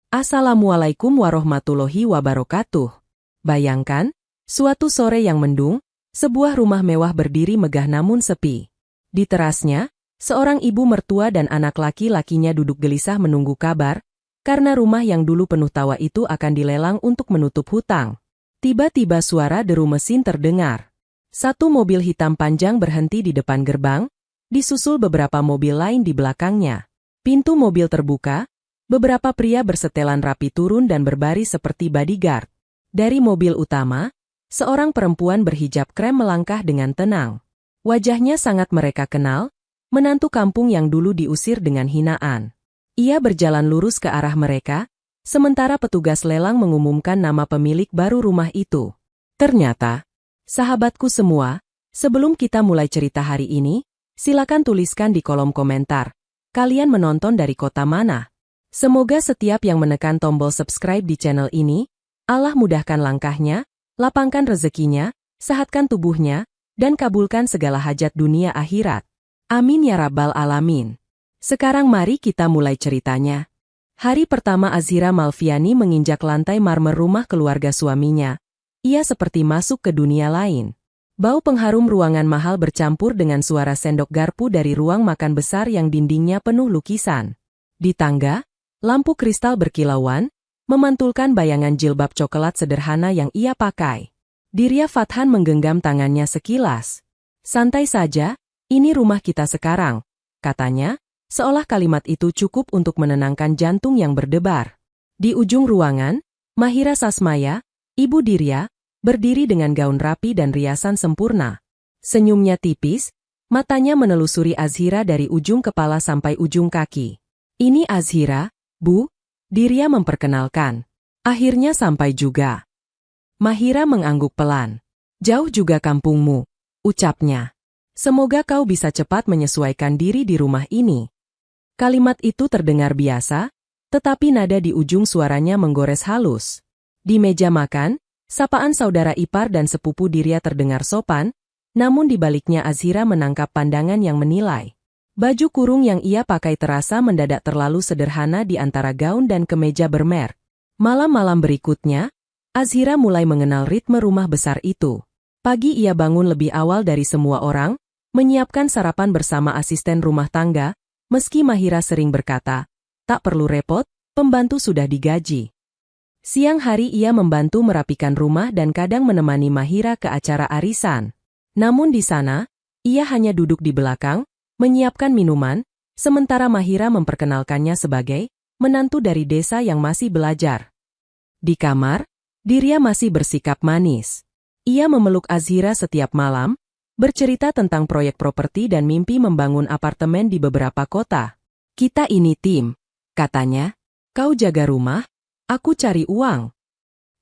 Assalamualaikum warahmatullahi wabarakatuh. Bayangkan, suatu sore yang mendung, sebuah rumah mewah berdiri megah namun sepi. Di terasnya, seorang ibu mertua dan anak laki-lakinya duduk gelisah menunggu kabar, karena rumah yang dulu penuh tawa itu akan dilelang untuk menutup hutang. Tiba-tiba suara deru mesin terdengar. Satu mobil hitam panjang berhenti di depan gerbang, disusul beberapa mobil lain di belakangnya. Pintu mobil terbuka. Beberapa pria bersetelan rapi turun dan berbaris seperti bodyguard. Dari mobil utama, seorang perempuan berhijab krem melangkah dengan tenang. Wajahnya sangat mereka kenal, menantu kampung yang dulu diusir dengan hinaan. Ia berjalan lurus ke arah mereka, sementara petugas lelang mengumumkan nama pemilik baru rumah itu. Ternyata, sahabatku semua, sebelum kita mulai cerita hari ini, silakan tuliskan di kolom komentar, kalian menonton dari kota mana? Semoga setiap yang menekan tombol subscribe di channel ini, Allah mudahkan langkahnya, lapangkan rezekinya, sehatkan tubuhnya, dan kabulkan segala hajat dunia akhirat. Amin ya rabbal alamin. Sekarang mari kita mulai ceritanya. Hari pertama Azhira Malviani menginjak lantai marmer rumah keluarga suaminya. Ia seperti masuk ke dunia lain. Bau pengharum ruangan mahal bercampur dengan suara sendok garpu dari ruang makan besar yang dindingnya penuh lukisan. Di tangga, lampu kristal berkilauan, memantulkan bayangan jilbab coklat sederhana yang ia pakai. Diria Fathan menggenggam tangannya sekilas. Santai saja, ini rumah kita sekarang, katanya, seolah kalimat itu cukup untuk menenangkan jantung yang berdebar. Di ujung ruangan, Mahira Sasmaya, ibu Diria, berdiri dengan gaun rapi dan riasan sempurna. Senyumnya tipis, matanya menelusuri Azhira dari ujung kepala sampai ujung kaki. Ini Azhira, Bu, Diria memperkenalkan. Akhirnya sampai juga. Mahira mengangguk pelan. Jauh juga kampungmu, ucapnya. Semoga kau bisa cepat menyesuaikan diri di rumah ini. Kalimat itu terdengar biasa, tetapi nada di ujung suaranya menggores halus. Di meja makan, sapaan saudara ipar dan sepupu Diria terdengar sopan, namun di baliknya Azhira menangkap pandangan yang menilai. Baju kurung yang ia pakai terasa mendadak terlalu sederhana di antara gaun dan kemeja bermerek. Malam-malam berikutnya, Azhira mulai mengenal ritme rumah besar itu. Pagi ia bangun lebih awal dari semua orang, menyiapkan sarapan bersama asisten rumah tangga, meski Mahira sering berkata, tak perlu repot, pembantu sudah digaji. Siang hari ia membantu merapikan rumah dan kadang menemani Mahira ke acara arisan. Namun di sana, ia hanya duduk di belakang, menyiapkan minuman, sementara Mahira memperkenalkannya sebagai menantu dari desa yang masih belajar. Di kamar, Diria masih bersikap manis. Ia memeluk Azhira setiap malam, bercerita tentang proyek properti dan mimpi membangun apartemen di beberapa kota. Kita ini tim, katanya. Kau jaga rumah, aku cari uang.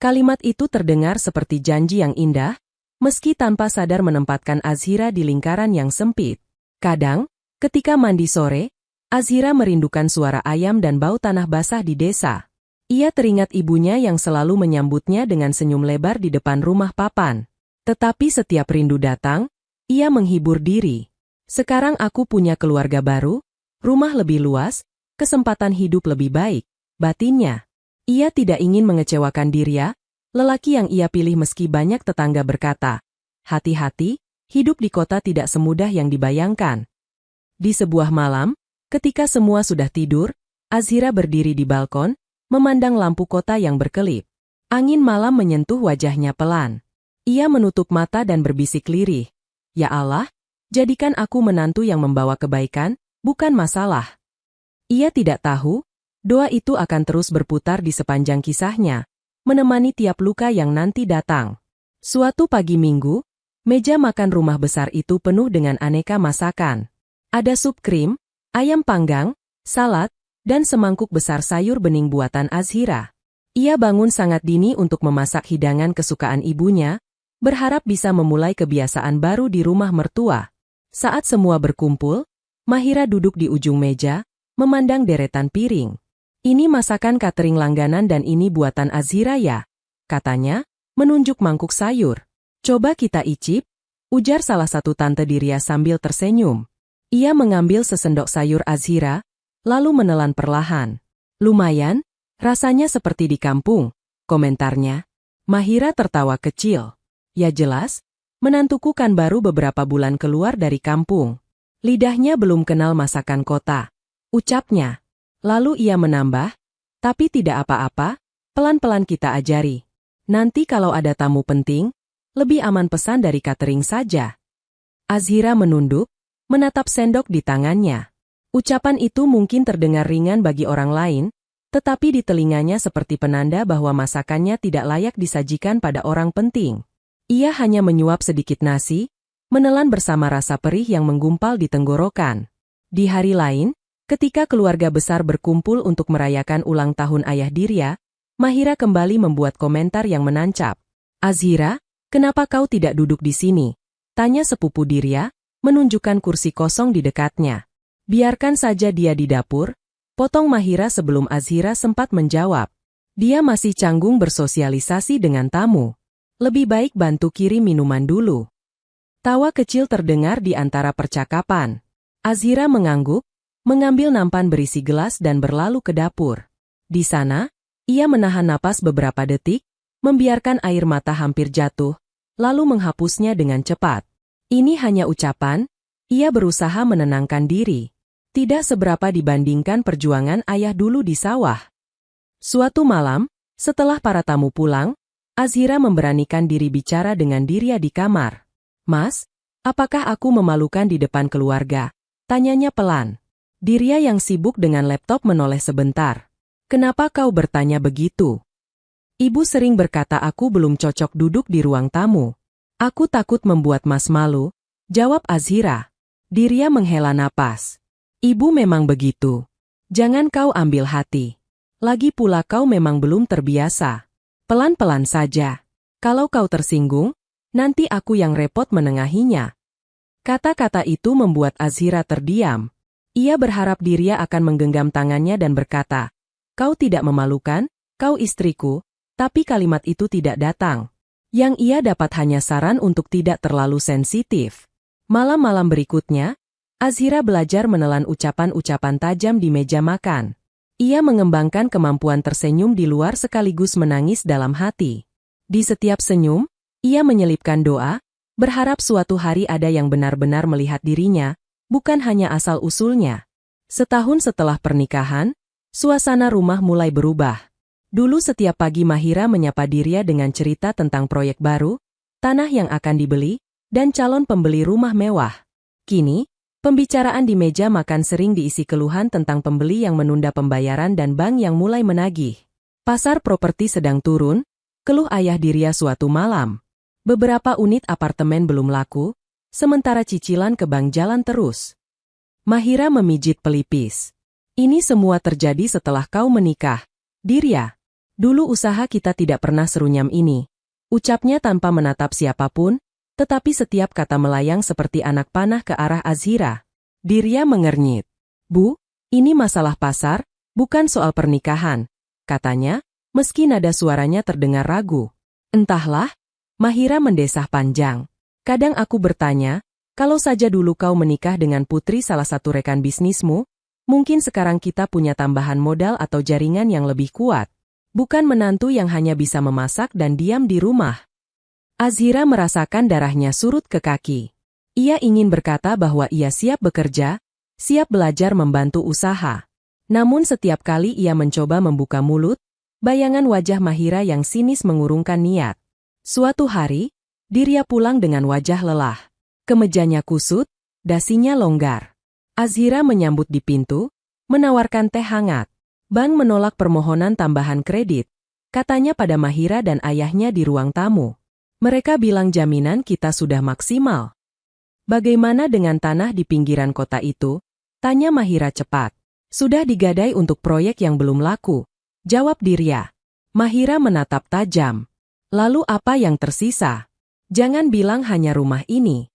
Kalimat itu terdengar seperti janji yang indah, meski tanpa sadar menempatkan Azhira di lingkaran yang sempit. Kadang, ketika mandi sore, Azhira merindukan suara ayam dan bau tanah basah di desa. Ia teringat ibunya yang selalu menyambutnya dengan senyum lebar di depan rumah papan. Tetapi setiap rindu datang, ia menghibur diri. Sekarang aku punya keluarga baru, rumah lebih luas, kesempatan hidup lebih baik, batinnya. Ia tidak ingin mengecewakan Diria, lelaki yang ia pilih meski banyak tetangga berkata, hati-hati, hidup di kota tidak semudah yang dibayangkan. Di sebuah malam, ketika semua sudah tidur, Azhira berdiri di balkon, memandang lampu kota yang berkelip. Angin malam menyentuh wajahnya pelan. Ia menutup mata dan berbisik lirih. Ya Allah, jadikan aku menantu yang membawa kebaikan, bukan masalah. Ia tidak tahu, doa itu akan terus berputar di sepanjang kisahnya, menemani tiap luka yang nanti datang. Suatu pagi Minggu, meja makan rumah besar itu penuh dengan aneka masakan. Ada sup krim, ayam panggang, salad, dan semangkuk besar sayur bening buatan Azhira. Ia bangun sangat dini untuk memasak hidangan kesukaan ibunya, berharap bisa memulai kebiasaan baru di rumah mertua. Saat semua berkumpul, Mahira duduk di ujung meja, memandang deretan piring. Ini masakan catering langganan dan ini buatan Azhira ya, katanya, menunjuk mangkuk sayur. Coba kita icip, ujar salah satu tante Diria sambil tersenyum. Ia mengambil sesendok sayur Azhira, lalu menelan perlahan. Lumayan, Rasanya seperti di kampung, komentarnya. Mahira tertawa kecil. Ya jelas, menantuku kan baru beberapa bulan keluar dari kampung. Lidahnya belum kenal masakan kota, ucapnya. Lalu ia menambah, tapi tidak apa-apa, pelan-pelan kita ajari. Nanti kalau ada tamu penting, lebih aman pesan dari catering saja. Azhira menunduk, menatap sendok di tangannya. Ucapan itu mungkin terdengar ringan bagi orang lain, tetapi di telinganya seperti penanda bahwa masakannya tidak layak disajikan pada orang penting. Ia hanya menyuap sedikit nasi, menelan bersama rasa perih yang menggumpal di tenggorokan. Di hari lain, ketika keluarga besar berkumpul untuk merayakan ulang tahun ayah Dirya, Mahira kembali membuat komentar yang menancap. Azhira, kenapa kau tidak duduk di sini? Tanya sepupu Dirya, menunjukkan kursi kosong di dekatnya. Biarkan saja dia di dapur, potong Mahira sebelum Azhira sempat menjawab. Dia masih canggung bersosialisasi dengan tamu. Lebih baik bantu kirim minuman dulu. Tawa kecil terdengar di antara percakapan. Azhira mengangguk, mengambil nampan berisi gelas dan berlalu ke dapur. Di sana, ia menahan napas beberapa detik, membiarkan air mata hampir jatuh, lalu menghapusnya dengan cepat. Ini hanya ucapan, ia berusaha menenangkan diri. Tidak seberapa dibandingkan perjuangan ayah dulu di sawah. Suatu malam, setelah para tamu pulang, Azhira memberanikan diri bicara dengan Dirya di kamar. Mas, apakah aku memalukan di depan keluarga? Tanyanya pelan. Dirya yang sibuk dengan laptop menoleh sebentar. Kenapa kau bertanya begitu? Ibu sering berkata aku belum cocok duduk di ruang tamu. Aku takut membuat Mas malu, jawab Azhira. Dirya menghela napas. Ibu memang begitu. Jangan kau ambil hati. Lagi pula kau memang belum terbiasa. Pelan-pelan saja. Kalau kau tersinggung, nanti aku yang repot menengahinya. Kata-kata itu membuat Azhira terdiam. Ia berharap Dirya akan menggenggam tangannya dan berkata, kau tidak memalukan, kau istriku, tapi kalimat itu tidak datang. Yang ia dapat hanya saran untuk tidak terlalu sensitif. Malam-malam berikutnya, Azhira belajar menelan ucapan-ucapan tajam di meja makan. Ia mengembangkan kemampuan tersenyum di luar sekaligus menangis dalam hati. Di setiap senyum, ia menyelipkan doa, berharap suatu hari ada yang benar-benar melihat dirinya, bukan hanya asal-usulnya. Setahun setelah pernikahan, suasana rumah mulai berubah. Dulu setiap pagi Mahira menyapa Dirya dengan cerita tentang proyek baru, tanah yang akan dibeli, dan calon pembeli rumah mewah. Kini, pembicaraan di meja makan sering diisi keluhan tentang pembeli yang menunda pembayaran dan bank yang mulai menagih. Pasar properti sedang turun, keluh ayah Dirya suatu malam. Beberapa unit apartemen belum laku, sementara cicilan ke bank jalan terus. Mahira memijit pelipis. Ini semua terjadi setelah kau menikah, Dirya. Dulu usaha kita tidak pernah serunyam ini. Ucapnya tanpa menatap siapapun, tetapi setiap kata melayang seperti anak panah ke arah Azhira. Dirya mengernyit. Bu, ini masalah pasar, bukan soal pernikahan, katanya, meski nada suaranya terdengar ragu. Entahlah, Mahira mendesah panjang. Kadang aku bertanya, kalau saja dulu kau menikah dengan putri salah satu rekan bisnismu, mungkin sekarang kita punya tambahan modal atau jaringan yang lebih kuat. Bukan menantu yang hanya bisa memasak dan diam di rumah. Azhira merasakan darahnya surut ke kaki. Ia ingin berkata bahwa ia siap bekerja, siap belajar membantu usaha. Namun setiap kali ia mencoba membuka mulut, bayangan wajah Mahira yang sinis mengurungkan niat. Suatu hari, Dirya pulang dengan wajah lelah. Kemejanya kusut, dasinya longgar. Azhira menyambut di pintu, menawarkan teh hangat. Bank menolak permohonan tambahan kredit, katanya pada Mahira dan ayahnya di ruang tamu. Mereka bilang jaminan kita sudah maksimal. Bagaimana dengan tanah di pinggiran kota itu? Tanya Mahira cepat. Sudah digadai untuk proyek yang belum laku, jawab Dirya. Mahira menatap tajam. Lalu apa yang tersisa? Jangan bilang hanya rumah ini.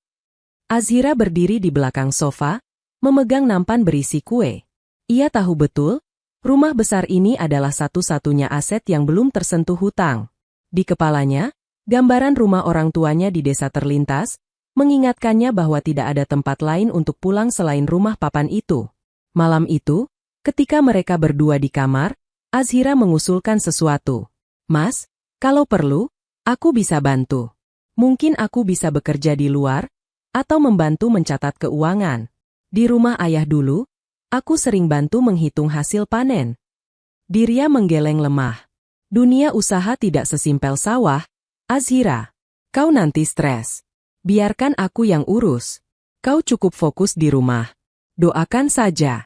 Azhira berdiri di belakang sofa, memegang nampan berisi kue. Ia tahu betul, rumah besar ini adalah satu-satunya aset yang belum tersentuh hutang. Di kepalanya, gambaran rumah orang tuanya di desa terlintas, mengingatkannya bahwa tidak ada tempat lain untuk pulang selain rumah papan itu. Malam itu, ketika mereka berdua di kamar, Azhira mengusulkan sesuatu. Mas, kalau perlu, aku bisa bantu. Mungkin aku bisa bekerja di luar, atau membantu mencatat keuangan. Di rumah ayah dulu, aku sering bantu menghitung hasil panen. Dirya menggeleng lemah. Dunia usaha tidak sesimpel sawah, Azhira. Kau nanti stres. Biarkan aku yang urus. Kau cukup fokus di rumah. Doakan saja.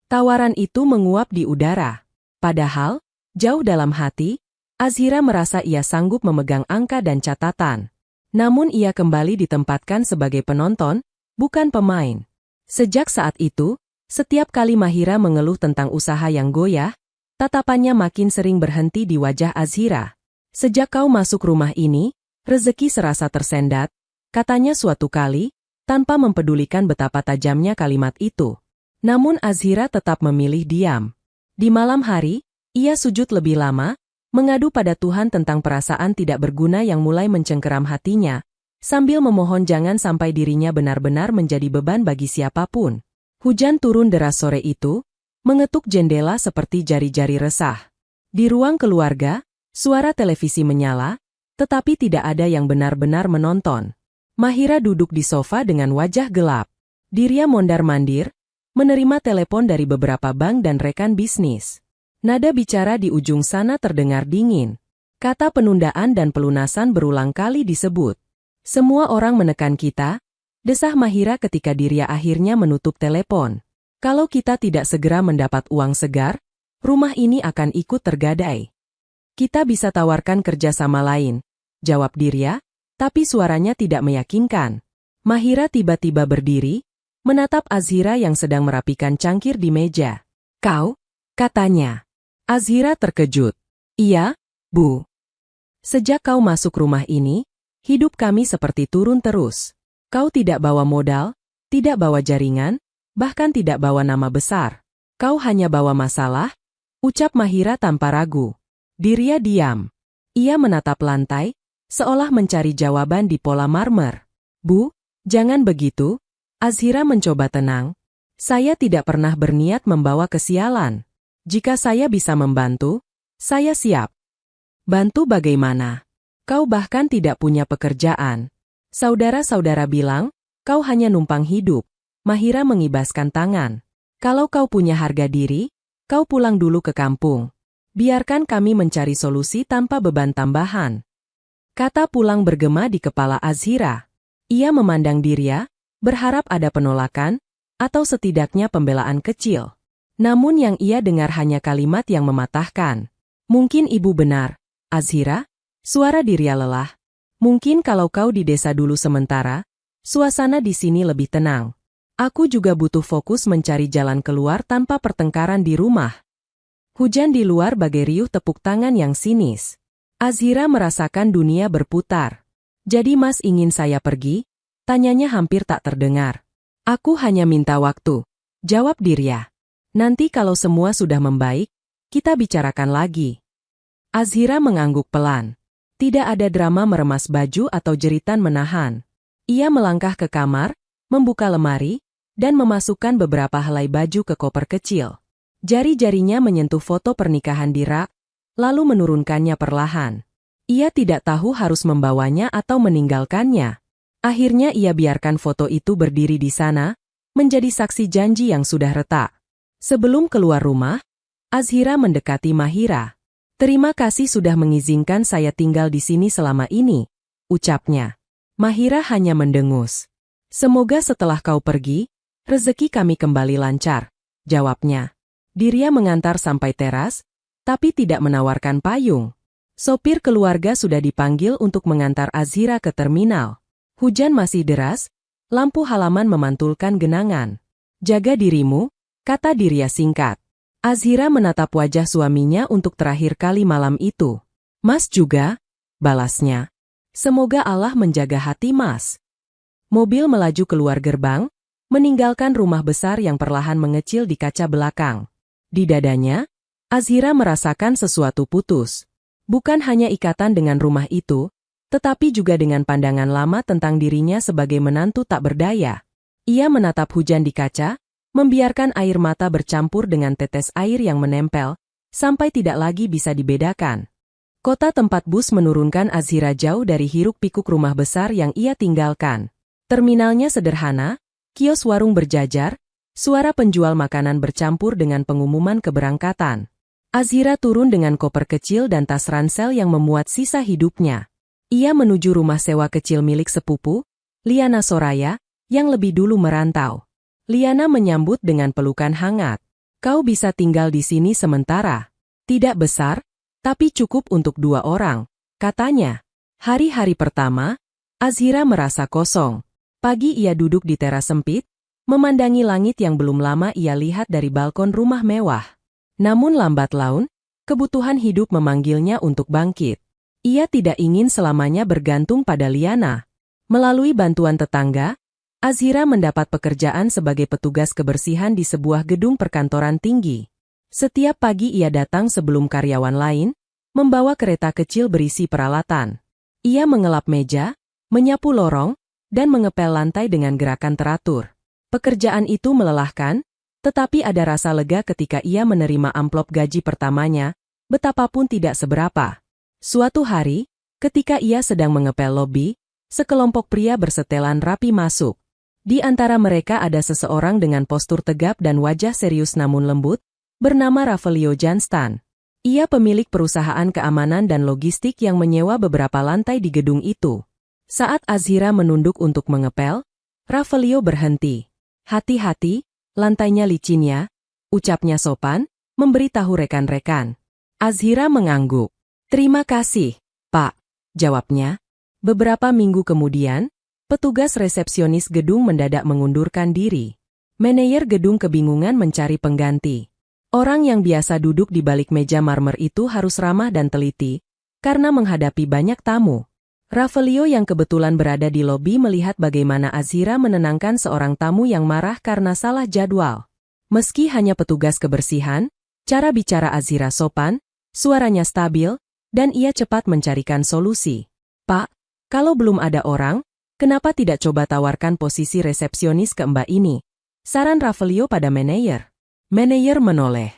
Tawaran itu menguap di udara. Padahal, jauh dalam hati, Azhira merasa ia sanggup memegang angka dan catatan. Namun ia kembali ditempatkan sebagai penonton, bukan pemain. Sejak saat itu, setiap kali Mahira mengeluh tentang usaha yang goyah, tatapannya makin sering berhenti di wajah Azhira. Sejak kau masuk rumah ini, rezeki serasa tersendat, katanya suatu kali, tanpa mempedulikan betapa tajamnya kalimat itu. Namun Azhira tetap memilih diam. Di malam hari, ia sujud lebih lama, mengadu pada Tuhan tentang perasaan tidak berguna yang mulai mencengkeram hatinya, sambil memohon jangan sampai dirinya benar-benar menjadi beban bagi siapapun. Hujan turun deras sore itu, mengetuk jendela seperti jari-jari resah. Di ruang keluarga, suara televisi menyala, tetapi tidak ada yang benar-benar menonton. Mahira duduk di sofa dengan wajah gelap. Dirya mondar-mandir, menerima telepon dari beberapa bank dan rekan bisnis. Nada bicara di ujung sana terdengar dingin. Kata penundaan dan pelunasan berulang kali disebut. Semua orang menekan kita, desah Mahira ketika Dirya akhirnya menutup telepon. Kalau kita tidak segera mendapat uang segar, rumah ini akan ikut tergadai. Kita bisa tawarkan kerjasama lain, jawab Dirya, tapi suaranya tidak meyakinkan. Mahira tiba-tiba berdiri, menatap Azhira yang sedang merapikan cangkir di meja. Kau? Katanya. Azhira terkejut. Iya, Bu. Sejak kau masuk rumah ini, hidup kami seperti turun terus. Kau tidak bawa modal, tidak bawa jaringan, bahkan tidak bawa nama besar. Kau hanya bawa masalah, ucap Mahira tanpa ragu. Dirya diam. Ia menatap lantai, seolah mencari jawaban di pola marmer. Bu, jangan begitu. Azhira mencoba tenang. Saya tidak pernah berniat membawa kesialan. Jika saya bisa membantu, saya siap. Bantu bagaimana? Kau bahkan tidak punya pekerjaan. Saudara-saudara bilang, kau hanya numpang hidup. Mahira mengibaskan tangan. Kalau kau punya harga diri, kau pulang dulu ke kampung. Biarkan kami mencari solusi tanpa beban tambahan. Kata pulang bergema di kepala Azhira. Ia memandang Dirya, berharap ada penolakan, atau setidaknya pembelaan kecil. Namun yang ia dengar hanya kalimat yang mematahkan. Mungkin ibu benar, Azhira. Suara Dirya lelah. Mungkin kalau kau di desa dulu sementara, suasana di sini lebih tenang. Aku juga butuh fokus mencari jalan keluar tanpa pertengkaran di rumah. Hujan di luar bagai riuh tepuk tangan yang sinis. Azhira merasakan dunia berputar. Jadi Mas ingin saya pergi? Tanyanya hampir tak terdengar. Aku hanya minta waktu, jawab Dirya. Nanti kalau semua sudah membaik, kita bicarakan lagi. Azhira mengangguk pelan. Tidak ada drama meremas baju atau jeritan menahan. Ia melangkah ke kamar, membuka lemari, dan memasukkan beberapa helai baju ke koper kecil. Jari-jarinya menyentuh foto pernikahan di rak, lalu menurunkannya perlahan. Ia tidak tahu harus membawanya atau meninggalkannya. Akhirnya ia biarkan foto itu berdiri di sana, menjadi saksi janji yang sudah retak. Sebelum keluar rumah, Azhira mendekati Mahira. Terima kasih sudah mengizinkan saya tinggal di sini selama ini, ucapnya. Mahira hanya mendengus. Semoga setelah kau pergi, rezeki kami kembali lancar, jawabnya. Dirya mengantar sampai teras, tapi tidak menawarkan payung. Sopir keluarga sudah dipanggil untuk mengantar Azhira ke terminal. Hujan masih deras, lampu halaman memantulkan genangan. Jaga dirimu, kata Dirya singkat. Azhira menatap wajah suaminya untuk terakhir kali malam itu. Mas juga, balasnya. Semoga Allah menjaga hati Mas. Mobil melaju keluar gerbang, meninggalkan rumah besar yang perlahan mengecil di kaca belakang. Di dadanya, Azhira merasakan sesuatu putus. Bukan hanya ikatan dengan rumah itu, tetapi juga dengan pandangan lama tentang dirinya sebagai menantu tak berdaya. Ia menatap hujan di kaca, membiarkan air mata bercampur dengan tetes air yang menempel, sampai tidak lagi bisa dibedakan. Kota tempat bus menurunkan Azhira jauh dari hiruk-pikuk rumah besar yang ia tinggalkan. Terminalnya sederhana, kios warung berjajar, suara penjual makanan bercampur dengan pengumuman keberangkatan. Azhira turun dengan koper kecil dan tas ransel yang memuat sisa hidupnya. Ia menuju rumah sewa kecil milik sepupu, Liana Soraya, yang lebih dulu merantau. Liana menyambut dengan pelukan hangat. Kau bisa tinggal di sini sementara. Tidak besar, tapi cukup untuk 2 orang, katanya. Hari-hari pertama, Azhira merasa kosong. Pagi ia duduk di teras sempit, memandangi langit yang belum lama ia lihat dari balkon rumah mewah. Namun lambat laun, kebutuhan hidup memanggilnya untuk bangkit. Ia tidak ingin selamanya bergantung pada Liana. Melalui bantuan tetangga, Azhira mendapat pekerjaan sebagai petugas kebersihan di sebuah gedung perkantoran tinggi. Setiap pagi ia datang sebelum karyawan lain, membawa kereta kecil berisi peralatan. Ia mengelap meja, menyapu lorong, dan mengepel lantai dengan gerakan teratur. Pekerjaan itu melelahkan, tetapi ada rasa lega ketika ia menerima amplop gaji pertamanya, betapapun tidak seberapa. Suatu hari, ketika ia sedang mengepel lobi, sekelompok pria bersetelan rapi masuk. Di antara mereka ada seseorang dengan postur tegap dan wajah serius namun lembut, bernama Ravelio Janstan. Ia pemilik perusahaan keamanan dan logistik yang menyewa beberapa lantai di gedung itu. Saat Azhira menunduk untuk mengepel, Ravelio berhenti. Hati-hati, lantainya licin ya, ucapnya sopan, memberitahu rekan-rekan. Azhira mengangguk. Terima kasih, Pak, jawabnya. Beberapa minggu kemudian, petugas resepsionis gedung mendadak mengundurkan diri. Manajer gedung kebingungan mencari pengganti. Orang yang biasa duduk di balik meja marmer itu harus ramah dan teliti, karena menghadapi banyak tamu. Ravelio yang kebetulan berada di lobi melihat bagaimana Azhira menenangkan seorang tamu yang marah karena salah jadwal. Meski hanya petugas kebersihan, cara bicara Azhira sopan, suaranya stabil, dan ia cepat mencarikan solusi. Pak, kalau belum ada orang, kenapa tidak coba tawarkan posisi resepsionis ke Mbak ini? Saran Ravelio pada manajer. Manajer menoleh.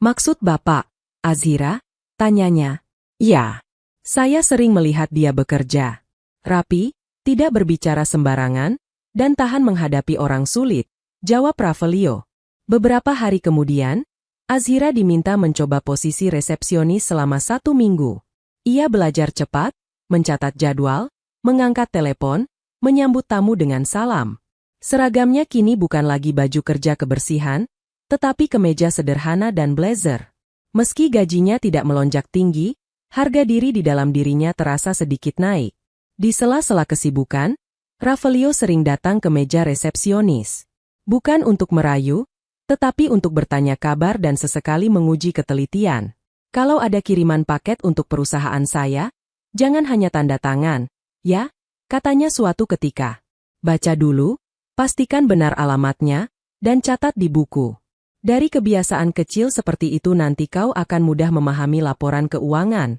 Maksud Bapak, Azhira? Tanyanya. Ya, saya sering melihat dia bekerja. Rapi, tidak berbicara sembarangan, dan tahan menghadapi orang sulit, jawab Ravelio. Beberapa hari kemudian, Azhira diminta mencoba posisi resepsionis selama 1 minggu. Ia belajar cepat, mencatat jadwal, mengangkat telepon, menyambut tamu dengan salam. Seragamnya kini bukan lagi baju kerja kebersihan, tetapi kemeja sederhana dan blazer. Meski gajinya tidak melonjak tinggi, harga diri di dalam dirinya terasa sedikit naik. Di sela-sela kesibukan, Ravelio sering datang ke meja resepsionis. Bukan untuk merayu, tetapi untuk bertanya kabar dan sesekali menguji ketelitian. Kalau ada kiriman paket untuk perusahaan saya, jangan hanya tanda tangan, ya, katanya suatu ketika. Baca dulu, pastikan benar alamatnya, dan catat di buku. Dari kebiasaan kecil seperti itu nanti kau akan mudah memahami laporan keuangan.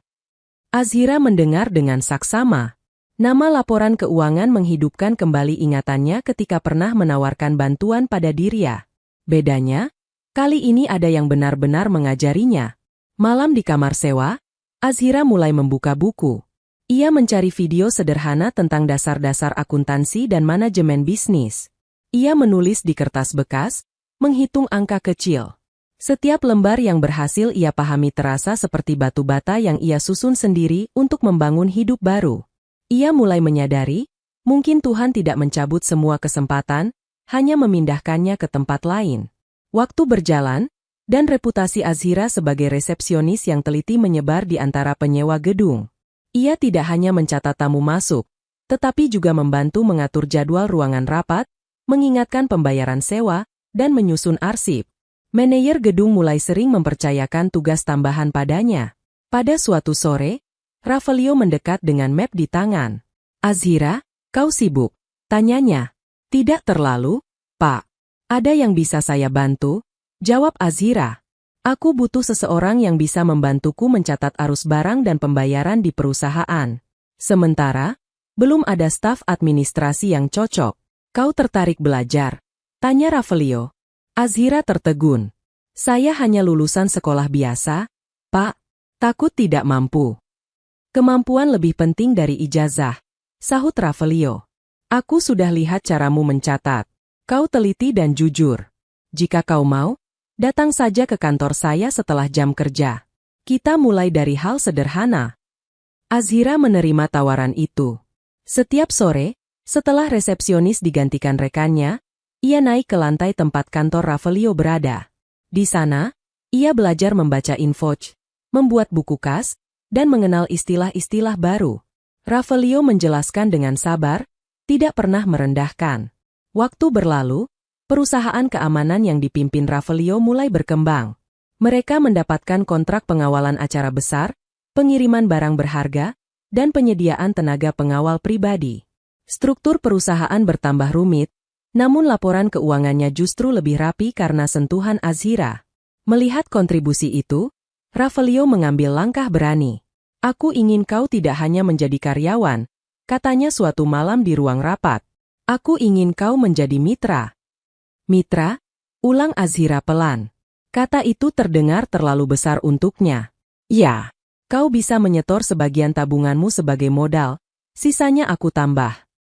Azhira mendengar dengan saksama. Nama laporan keuangan menghidupkan kembali ingatannya ketika pernah menawarkan bantuan pada Dirya. Bedanya, kali ini ada yang benar-benar mengajarinya. Malam di kamar sewa, Azhira mulai membuka buku. Ia mencari video sederhana tentang dasar-dasar akuntansi dan manajemen bisnis. Ia menulis di kertas bekas, menghitung angka kecil. Setiap lembar yang berhasil ia pahami terasa seperti batu bata yang ia susun sendiri untuk membangun hidup baru. Ia mulai menyadari, mungkin Tuhan tidak mencabut semua kesempatan, hanya memindahkannya ke tempat lain. Waktu berjalan, dan reputasi Azhira sebagai resepsionis yang teliti menyebar di antara penyewa gedung. Ia tidak hanya mencatat tamu masuk, tetapi juga membantu mengatur jadwal ruangan rapat, mengingatkan pembayaran sewa, dan menyusun arsip. Manajer gedung mulai sering mempercayakan tugas tambahan padanya. Pada suatu sore, Ravelio mendekat dengan map di tangan. Azhira, kau sibuk? Tanyanya. Tidak terlalu, Pak. Ada yang bisa saya bantu? Jawab Azhira. Aku butuh seseorang yang bisa membantuku mencatat arus barang dan pembayaran di perusahaan. Sementara, belum ada staf administrasi yang cocok. Kau tertarik belajar? Tanya Ravelio. Azhira tertegun. Saya hanya lulusan sekolah biasa, Pak, takut tidak mampu. Kemampuan lebih penting dari ijazah, sahut Ravelio. Aku sudah lihat caramu mencatat. Kau teliti dan jujur. Jika kau mau, datang saja ke kantor saya setelah jam kerja. Kita mulai dari hal sederhana. Azhira menerima tawaran itu. Setiap sore, setelah resepsionis digantikan rekannya, ia naik ke lantai tempat kantor Ravelio berada. Di sana, ia belajar membaca invoice, membuat buku kas, dan mengenal istilah-istilah baru. Ravelio menjelaskan dengan sabar, tidak pernah merendahkan. Waktu berlalu, perusahaan keamanan yang dipimpin Ravelio mulai berkembang. Mereka mendapatkan kontrak pengawalan acara besar, pengiriman barang berharga, dan penyediaan tenaga pengawal pribadi. Struktur perusahaan bertambah rumit, namun laporan keuangannya justru lebih rapi karena sentuhan Azhira. Melihat kontribusi itu, Ravelio mengambil langkah berani. Aku ingin kau tidak hanya menjadi karyawan, katanya suatu malam di ruang rapat. Aku ingin kau menjadi mitra. Mitra? Ulang Azhira pelan. Kata itu terdengar terlalu besar untuknya. Ya. Kau bisa menyetor sebagian tabunganmu sebagai modal, sisanya aku tambah.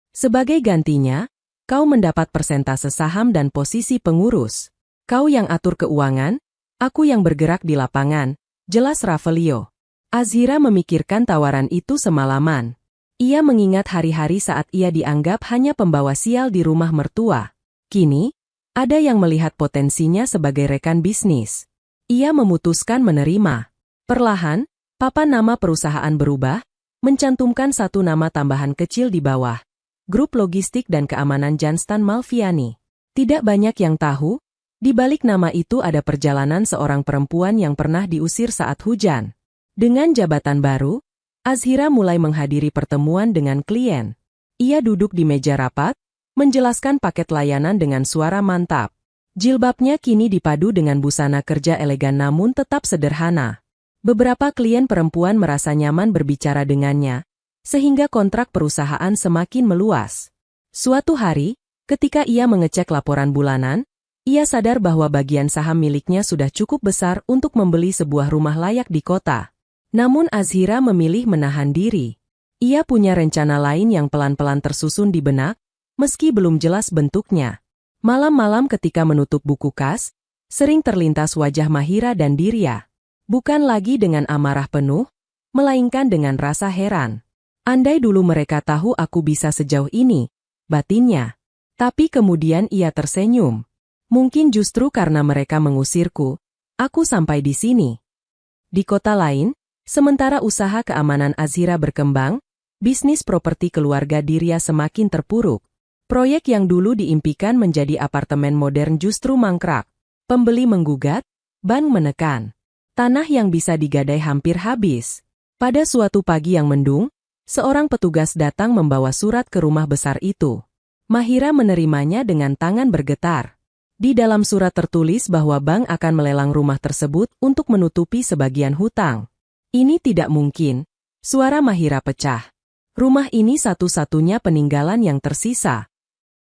Sebagai gantinya, kau mendapat persentase saham dan posisi pengurus. Kau yang atur keuangan, aku yang bergerak di lapangan, jelas Ravelio. Azhira memikirkan tawaran itu semalaman. Ia mengingat hari-hari saat ia dianggap hanya pembawa sial di rumah mertua. Kini, ada yang melihat potensinya sebagai rekan bisnis. Ia memutuskan menerima. Perlahan, papan nama perusahaan berubah, mencantumkan satu nama tambahan kecil di bawah. Grup Logistik dan Keamanan Janstan Malviani. Tidak banyak yang tahu, di balik nama itu ada perjalanan seorang perempuan yang pernah diusir saat hujan. Dengan jabatan baru, Azhira mulai menghadiri pertemuan dengan klien. Ia duduk di meja rapat, menjelaskan paket layanan dengan suara mantap. Jilbabnya kini dipadu dengan busana kerja elegan namun tetap sederhana. Beberapa klien perempuan merasa nyaman berbicara dengannya, sehingga kontrak perusahaan semakin meluas. Suatu hari, ketika ia mengecek laporan bulanan, ia sadar bahwa bagian saham miliknya sudah cukup besar untuk membeli sebuah rumah layak di kota. Namun Azhira memilih menahan diri. Ia punya rencana lain yang pelan-pelan tersusun di benak, meski belum jelas bentuknya. Malam-malam ketika menutup buku kas, sering terlintas wajah Mahira dan Dirya. Bukan lagi dengan amarah penuh, melainkan dengan rasa heran. Andai dulu mereka tahu aku bisa sejauh ini, batinnya. Tapi kemudian ia tersenyum. Mungkin justru karena mereka mengusirku, aku sampai di sini. Di kota lain, sementara usaha keamanan Azhira berkembang, bisnis properti keluarga Dirya semakin terpuruk. Proyek yang dulu diimpikan menjadi apartemen modern justru mangkrak. Pembeli menggugat, bank menekan. Tanah yang bisa digadai hampir habis. Pada suatu pagi yang mendung, seorang petugas datang membawa surat ke rumah besar itu. Mahira menerimanya dengan tangan bergetar. Di dalam surat tertulis bahwa bank akan melelang rumah tersebut untuk menutupi sebagian hutang. Ini tidak mungkin. Suara Mahira pecah. Rumah ini satu-satunya peninggalan yang tersisa.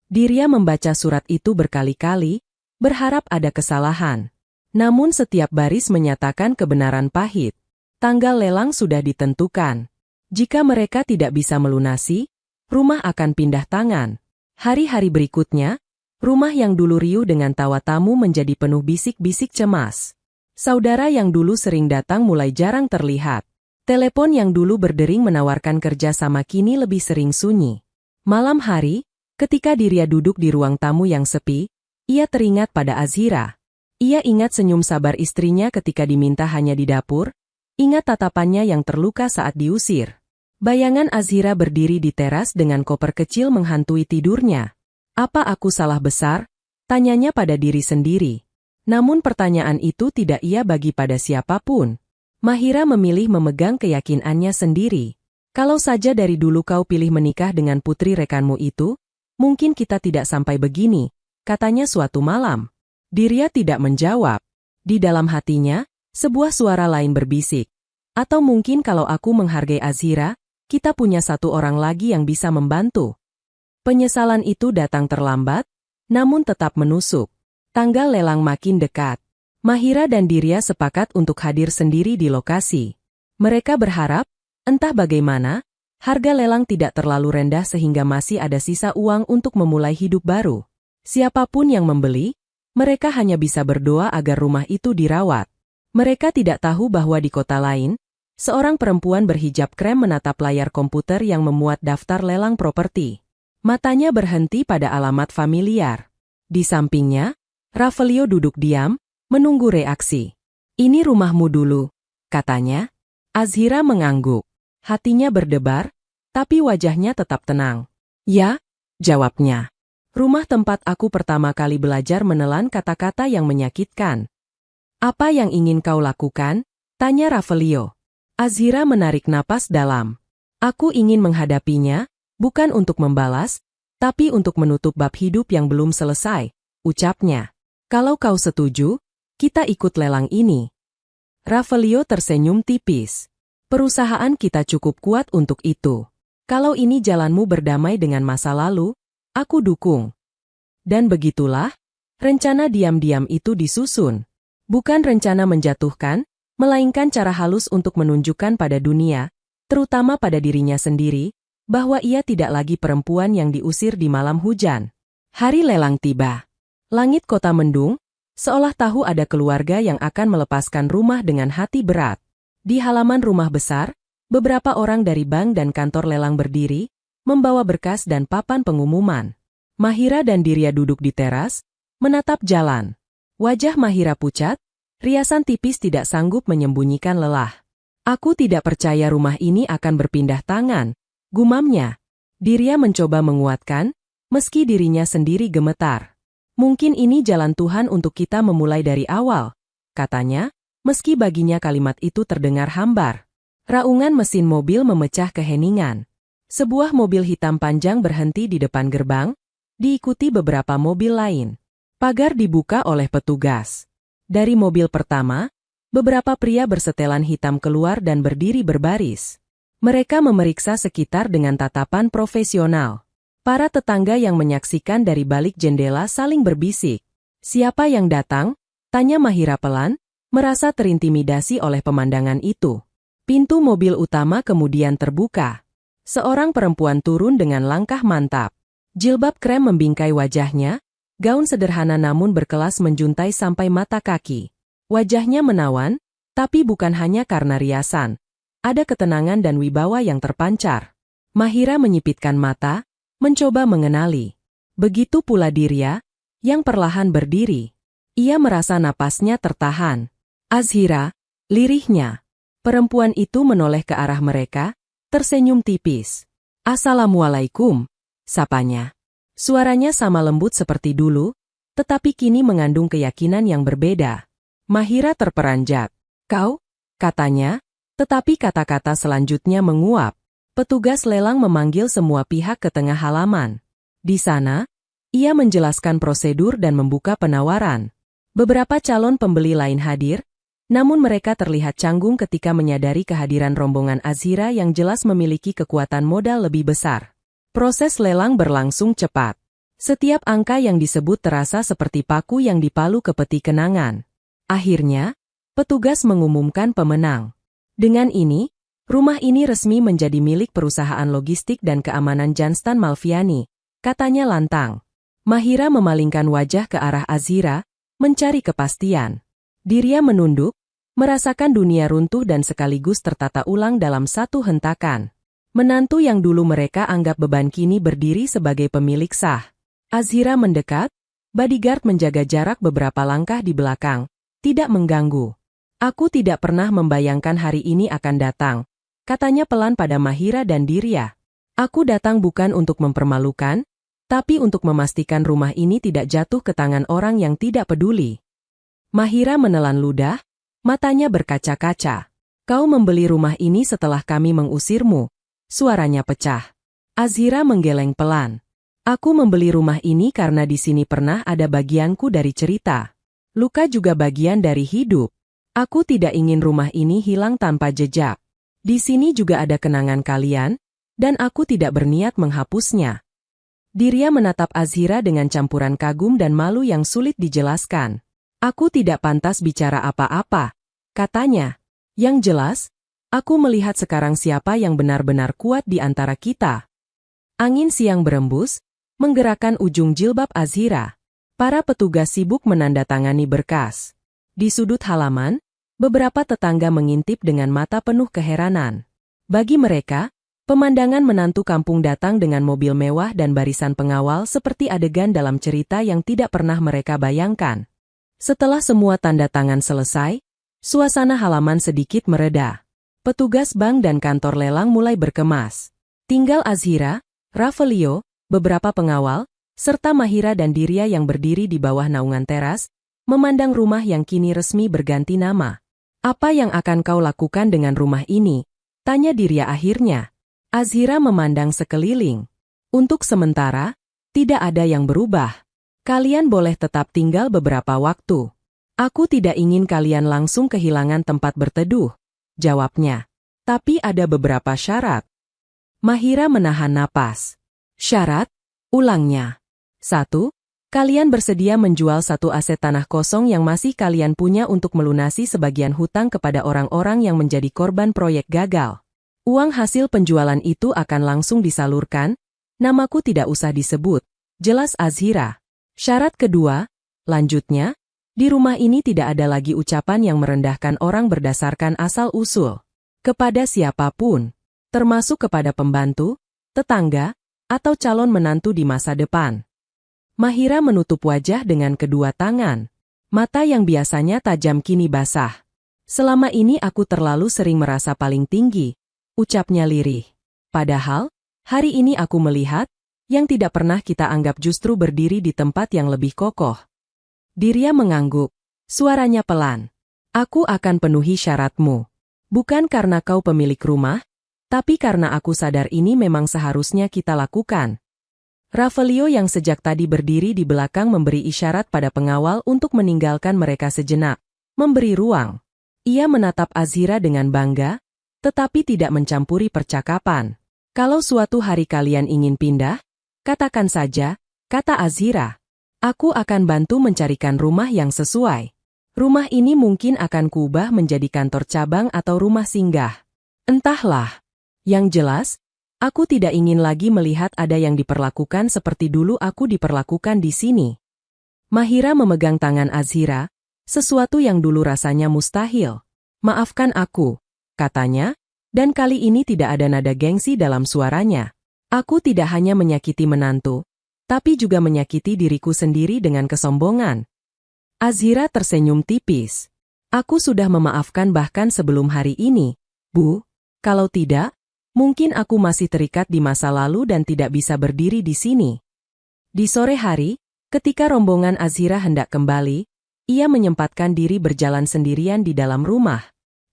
Dirya membaca surat itu berkali-kali, berharap ada kesalahan. Namun setiap baris menyatakan kebenaran pahit. Tanggal lelang sudah ditentukan. Jika mereka tidak bisa melunasi, rumah akan pindah tangan. Hari-hari berikutnya, rumah yang dulu riuh dengan tawa tamu menjadi penuh bisik-bisik cemas. Saudara yang dulu sering datang mulai jarang terlihat. Telepon yang dulu berdering menawarkan kerja sama kini lebih sering sunyi. Malam hari, ketika Dirya duduk di ruang tamu yang sepi, ia teringat pada Azhira. Ia ingat senyum sabar istrinya ketika diminta hanya di dapur, ingat tatapannya yang terluka saat diusir. Bayangan Azhira berdiri di teras dengan koper kecil menghantui tidurnya. Apa aku salah besar? Tanyanya pada diri sendiri. Namun pertanyaan itu tidak ia bagi pada siapapun. Mahira memilih memegang keyakinannya sendiri. Kalau saja dari dulu kau pilih menikah dengan putri rekanmu itu, mungkin kita tidak sampai begini, katanya suatu malam. Dirya tidak menjawab. Di dalam hatinya, sebuah suara lain berbisik. Atau mungkin kalau aku menghargai Azhira, kita punya satu orang lagi yang bisa membantu. Penyesalan itu datang terlambat, namun tetap menusuk. Tanggal lelang makin dekat. Mahira dan Dirya sepakat untuk hadir sendiri di lokasi. Mereka berharap, entah bagaimana, harga lelang tidak terlalu rendah sehingga masih ada sisa uang untuk memulai hidup baru. Siapapun yang membeli, mereka hanya bisa berdoa agar rumah itu dirawat. Mereka tidak tahu bahwa di kota lain, seorang perempuan berhijab krem menatap layar komputer yang memuat daftar lelang properti. Matanya berhenti pada alamat familiar. Di sampingnya, Ravelio duduk diam, menunggu reaksi. "Ini rumahmu dulu," katanya. Azhira mengangguk. Hatinya berdebar, tapi wajahnya tetap tenang. "Ya," jawabnya. "Rumah tempat aku pertama kali belajar menelan kata-kata yang menyakitkan." "Apa yang ingin kau lakukan?" tanya Ravelio. Azhira menarik napas dalam. "Aku ingin menghadapinya, bukan untuk membalas, tapi untuk menutup bab hidup yang belum selesai," ucapnya. "Kalau kau setuju, kita ikut lelang ini." Ravelio tersenyum tipis. "Perusahaan kita cukup kuat untuk itu. Kalau ini jalanmu berdamai dengan masa lalu, aku dukung." Dan begitulah, rencana diam-diam itu disusun. Bukan rencana menjatuhkan, melainkan cara halus untuk menunjukkan pada dunia, terutama pada dirinya sendiri, bahwa ia tidak lagi perempuan yang diusir di malam hujan. Hari lelang tiba. Langit kota mendung, seolah tahu ada keluarga yang akan melepaskan rumah dengan hati berat. Di halaman rumah besar, beberapa orang dari bank dan kantor lelang berdiri, membawa berkas dan papan pengumuman. Mahira dan Dirya duduk di teras, menatap jalan. Wajah Mahira pucat, riasan tipis tidak sanggup menyembunyikan lelah. "Aku tidak percaya rumah ini akan berpindah tangan," gumamnya. Dirya mencoba menguatkan, meski dirinya sendiri gemetar. "Mungkin ini jalan Tuhan untuk kita memulai dari awal," katanya, meski baginya kalimat itu terdengar hambar. Raungan mesin mobil memecah keheningan. Sebuah mobil hitam panjang berhenti di depan gerbang, diikuti beberapa mobil lain. Pagar dibuka oleh petugas. Dari mobil pertama, beberapa pria bersetelan hitam keluar dan berdiri berbaris. Mereka memeriksa sekitar dengan tatapan profesional. Para tetangga yang menyaksikan dari balik jendela saling berbisik. "Siapa yang datang?" tanya Mahira pelan, merasa terintimidasi oleh pemandangan itu. Pintu mobil utama kemudian terbuka. Seorang perempuan turun dengan langkah mantap. Jilbab krem membingkai wajahnya, gaun sederhana namun berkelas menjuntai sampai mata kaki. Wajahnya menawan, tapi bukan hanya karena riasan. Ada ketenangan dan wibawa yang terpancar. Mahira menyipitkan mata, mencoba mengenali. Begitu pula Dirya, yang perlahan berdiri. Ia merasa napasnya tertahan. "Azhira," lirihnya. Perempuan itu menoleh ke arah mereka, tersenyum tipis. "Assalamualaikum," sapanya. Suaranya sama lembut seperti dulu, tetapi kini mengandung keyakinan yang berbeda. Mahira terperanjat. "Kau?" katanya, tetapi kata-kata selanjutnya menguap. Petugas lelang memanggil semua pihak ke tengah halaman. Di sana, ia menjelaskan prosedur dan membuka penawaran. Beberapa calon pembeli lain hadir, namun mereka terlihat canggung ketika menyadari kehadiran rombongan Azhira yang jelas memiliki kekuatan modal lebih besar. Proses lelang berlangsung cepat. Setiap angka yang disebut terasa seperti paku yang dipalu ke peti kenangan. Akhirnya, petugas mengumumkan pemenang. Dengan ini, rumah ini resmi menjadi milik perusahaan logistik dan keamanan Janstan Malviani, katanya lantang. Mahira memalingkan wajah ke arah Azhira, mencari kepastian. Dirya menunduk, merasakan dunia runtuh dan sekaligus tertata ulang dalam satu hentakan. Menantu yang dulu mereka anggap beban kini berdiri sebagai pemilik sah. Azhira mendekat, bodyguard menjaga jarak beberapa langkah di belakang, tidak mengganggu. "Aku tidak pernah membayangkan hari ini akan datang," katanya pelan pada Mahira dan Dirya. "Aku datang bukan untuk mempermalukan, tapi untuk memastikan rumah ini tidak jatuh ke tangan orang yang tidak peduli." Mahira menelan ludah, matanya berkaca-kaca. "Kau membeli rumah ini setelah kami mengusirmu," suaranya pecah. Azhira menggeleng pelan. "Aku membeli rumah ini karena di sini pernah ada bagianku dari cerita. Luka juga bagian dari hidup. Aku tidak ingin rumah ini hilang tanpa jejak. Di sini juga ada kenangan kalian, dan aku tidak berniat menghapusnya." Dirya menatap Azhira dengan campuran kagum dan malu yang sulit dijelaskan. Aku tidak pantas bicara apa-apa, katanya. Yang jelas, aku melihat sekarang siapa yang benar-benar kuat di antara kita. Angin siang berembus, menggerakkan ujung jilbab Azhira. Para petugas sibuk menandatangani berkas. Di sudut halaman, beberapa tetangga mengintip dengan mata penuh keheranan. Bagi mereka, pemandangan menantu kampung datang dengan mobil mewah dan barisan pengawal seperti adegan dalam cerita yang tidak pernah mereka bayangkan. Setelah semua tanda tangan selesai, suasana halaman sedikit mereda. Petugas bank dan kantor lelang mulai berkemas. Tinggal Azhira, Ravelio, beberapa pengawal, serta Mahira dan Diria yang berdiri di bawah naungan teras, memandang rumah yang kini resmi berganti nama. Apa yang akan kau lakukan dengan rumah ini? Tanya Diria akhirnya. Azhira memandang sekeliling. Untuk sementara, tidak ada yang berubah. Kalian boleh tetap tinggal beberapa waktu. Aku tidak ingin kalian langsung kehilangan tempat berteduh, jawabnya. Tapi ada beberapa syarat. Mahira menahan napas. Syarat? Ulangnya. 1. Kalian bersedia menjual satu aset tanah kosong yang masih kalian punya untuk melunasi sebagian hutang kepada orang-orang yang menjadi korban proyek gagal. Uang hasil penjualan itu akan langsung disalurkan, namaku tidak usah disebut, jelas Azhira. Syarat kedua, lanjutnya, di rumah ini tidak ada lagi ucapan yang merendahkan orang berdasarkan asal-usul. Kepada siapapun, termasuk kepada pembantu, tetangga, atau calon menantu di masa depan. Mahira menutup wajah dengan kedua tangan. Mata yang biasanya tajam kini basah. Selama ini aku terlalu sering merasa paling tinggi, ucapnya lirih. Padahal, hari ini aku melihat, yang tidak pernah kita anggap justru berdiri di tempat yang lebih kokoh. Diria mengangguk, suaranya pelan. Aku akan penuhi syaratmu. Bukan karena kau pemilik rumah, tapi karena aku sadar ini memang seharusnya kita lakukan. Ravelio yang sejak tadi berdiri di belakang memberi isyarat pada pengawal untuk meninggalkan mereka sejenak, memberi ruang. Ia menatap Azhira dengan bangga, tetapi tidak mencampuri percakapan. Kalau suatu hari kalian ingin pindah, katakan saja, kata Azhira. Aku akan bantu mencarikan rumah yang sesuai. Rumah ini mungkin akan kuubah menjadi kantor cabang atau rumah singgah. Entahlah. Yang jelas, aku tidak ingin lagi melihat ada yang diperlakukan seperti dulu aku diperlakukan di sini. Mahira memegang tangan Azhira, sesuatu yang dulu rasanya mustahil. Maafkan aku, katanya, dan kali ini tidak ada nada gengsi dalam suaranya. Aku tidak hanya menyakiti menantu, tapi juga menyakiti diriku sendiri dengan kesombongan. Azhira tersenyum tipis. Aku sudah memaafkan bahkan sebelum hari ini, Bu. Kalau tidak, mungkin aku masih terikat di masa lalu dan tidak bisa berdiri di sini. Di sore hari, ketika rombongan Azhira hendak kembali, ia menyempatkan diri berjalan sendirian di dalam rumah.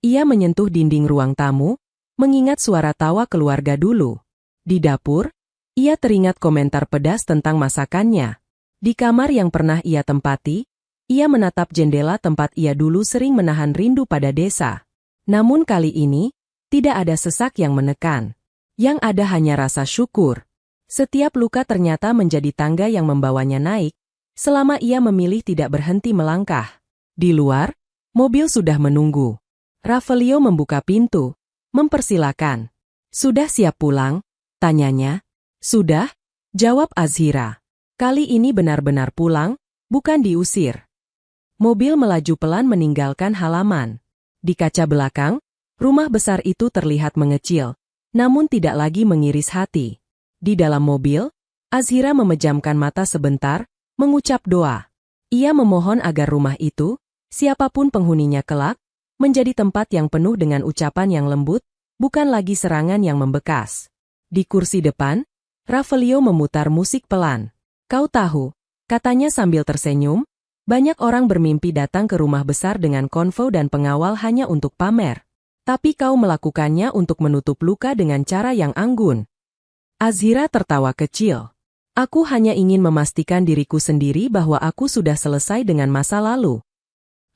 Ia menyentuh dinding ruang tamu, mengingat suara tawa keluarga dulu. Di dapur, ia teringat komentar pedas tentang masakannya. Di kamar yang pernah ia tempati, ia menatap jendela tempat ia dulu sering menahan rindu pada desa. Namun kali ini, tidak ada sesak yang menekan. Yang ada hanya rasa syukur. Setiap luka ternyata menjadi tangga yang membawanya naik, selama ia memilih tidak berhenti melangkah. Di luar, mobil sudah menunggu. Ravelio membuka pintu, mempersilakan. Sudah siap pulang? Tanyanya. Sudah, jawab Azhira. Kali ini benar-benar pulang, bukan diusir. Mobil melaju pelan meninggalkan halaman. Di kaca belakang, rumah besar itu terlihat mengecil, namun tidak lagi mengiris hati. Di dalam mobil, Azhira memejamkan mata sebentar, mengucap doa. Ia memohon agar rumah itu, siapapun penghuninya kelak, menjadi tempat yang penuh dengan ucapan yang lembut, bukan lagi serangan yang membekas. Di kursi depan, Ravelio memutar musik pelan. Kau tahu, katanya sambil tersenyum, banyak orang bermimpi datang ke rumah besar dengan konvo dan pengawal hanya untuk pamer. Tapi kau melakukannya untuk menutup luka dengan cara yang anggun. Azhira tertawa kecil. Aku hanya ingin memastikan diriku sendiri bahwa aku sudah selesai dengan masa lalu.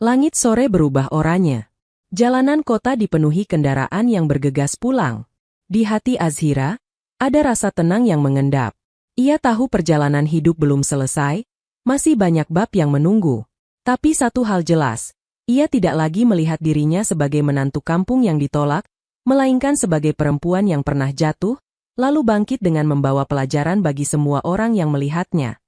Langit sore berubah oranye. Jalanan kota dipenuhi kendaraan yang bergegas pulang. Di hati Azhira, ada rasa tenang yang mengendap. Ia tahu perjalanan hidup belum selesai, masih banyak bab yang menunggu. Tapi satu hal jelas, ia tidak lagi melihat dirinya sebagai menantu kampung yang ditolak, melainkan sebagai perempuan yang pernah jatuh, lalu bangkit dengan membawa pelajaran bagi semua orang yang melihatnya.